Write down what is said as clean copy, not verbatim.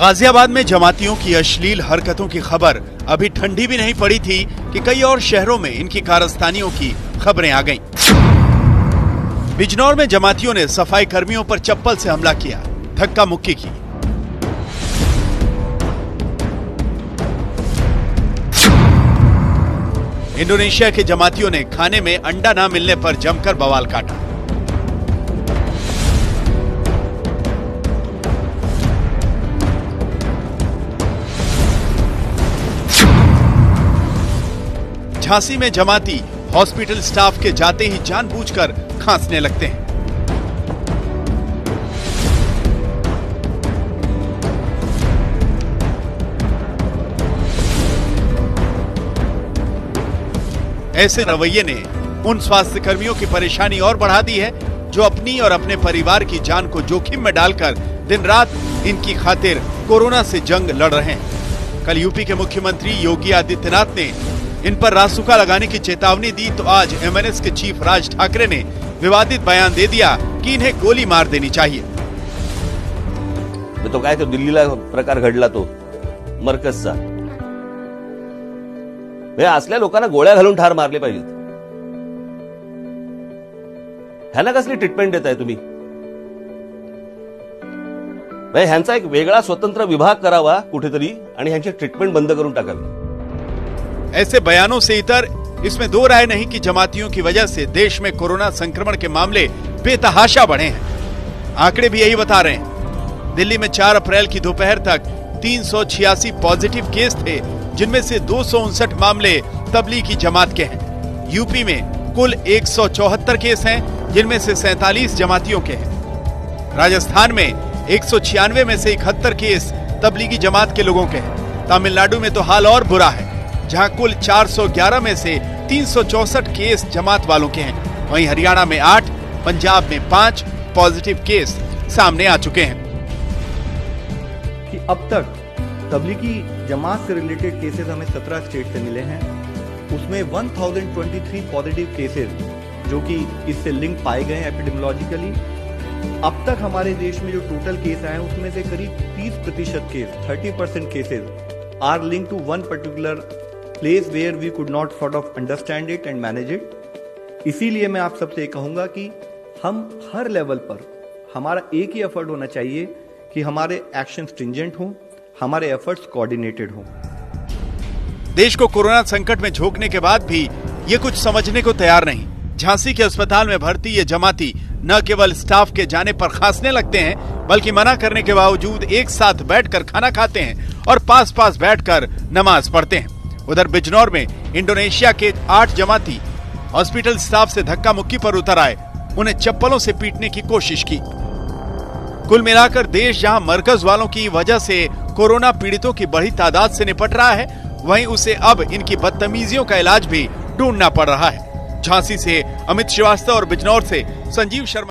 गाजियाबाद में जमातियों की अश्लील हरकतों की खबर अभी ठंडी भी नहीं पड़ी थी कि कई और शहरों में इनकी कारस्तानियों की खबरें आ गईं। बिजनौर में जमातियों ने सफाई कर्मियों पर चप्पल से हमला किया, धक्का मुक्की की। इंडोनेशिया के जमातियों ने खाने में अंडा ना मिलने पर जमकर बवाल काटा। झांसी में जमाती हॉस्पिटल स्टाफ के जाते ही जानबूझकर खांसने लगते हैं। ऐसे रवैये ने उन स्वास्थ्य कर्मियों की परेशानी और बढ़ा दी है जो अपनी और अपने परिवार की जान को जोखिम में डालकर दिन रात इनकी खातिर कोरोना से जंग लड़ रहे हैं। कल यूपी के मुख्यमंत्री योगी आदित्यनाथ ने इन पर रासुका लगाने की चेतावनी दी तो आज एमएनएस के चीफ राज ठाकरे ने विवादित बयान दे दिया कि इन्हें गोली मार देनी चाहिए। तो काय तो दिल्लीला प्रकार घडला तो मरकजचा, असल्या लोकांना गोळ्या घालून ठार मारले पाहिजेत। ह्यांना कसली ट्रीटमेंट देताय तुम्ही? ह्यांचा एक वेगळा स्वतंत्र विभाग करावा कुठेतरी आणि ह्यांची ट्रीटमेंट बंद करून टाकावी। ऐसे बयानों से इतर इसमें दो राय नहीं कि जमातियों की वजह से देश में कोरोना संक्रमण के मामले बेतहाशा बढ़े हैं। आंकड़े भी यही बता रहे हैं। दिल्ली में 4 अप्रैल की दोपहर तक 386 पॉजिटिव केस थे, जिनमें से 259 मामले तबलीगी जमात के हैं। यूपी में कुल 174 केस हैं, जिनमें से 47 जमातियों के हैं। राजस्थान में 196 में से 71 केस तबलीगी जमात के लोगों के हैं। तमिलनाडु में तो हाल और बुरा है, जहां कुल 411 में से 364 केस जमात वालों के हैं। वहीं हरियाणा में 8, पंजाब में 5 पॉजिटिव केस सामने आ चुके हैं। कि अब तक तबलीगी जमात से रिलेटेड केसेस हमें 17 स्टेट से मिले हैं। उसमें 1023 पॉजिटिव केसेस जो कि इससे लिंक पाए गए हैं एपिडेमियोलॉजिकली। अब तक हमारे देश में जो टोटल केस आए हैं उसमें से करीब 30% case 30% cases are link to one particular place where we could not sort of understand it and manage it. इसीलिए मैं आप सबसे कहूंगा कि हम हर लेवल पर हमारा एक ही एफर्ट होना चाहिए कि हमारे एक्शन स्ट्रिंजेंट हों, हमारे एफर्ट्स कोऑर्डिनेटेड हों। देश को कोरोना संकट में झोंकने के बाद भी ये कुछ समझने को तैयार नहीं। झांसी के अस्पताल में भर्ती ये जमाती न केवल स्टाफ के जाने पर खांसने लगते हैं, बल्कि मना करने के बावजूद एक साथ बैठकर खाना खाते हैं और पास पास बैठकर नमाज पढ़ते हैं। उधर बिजनौर में इंडोनेशिया के 8 जमाती हॉस्पिटल स्टाफ से धक्का मुक्की पर उतर आए, उन्हें चप्पलों से पीटने की कोशिश की। कुल मिलाकर देश जहां मरकज वालों की वजह से कोरोना पीड़ितों की बड़ी तादाद से निपट रहा है, वहीं उसे अब इनकी बदतमीजियों का इलाज भी ढूंढना पड़ रहा है। झांसी से अमित श्रीवास्तव और बिजनौर से संजीव शर्मा।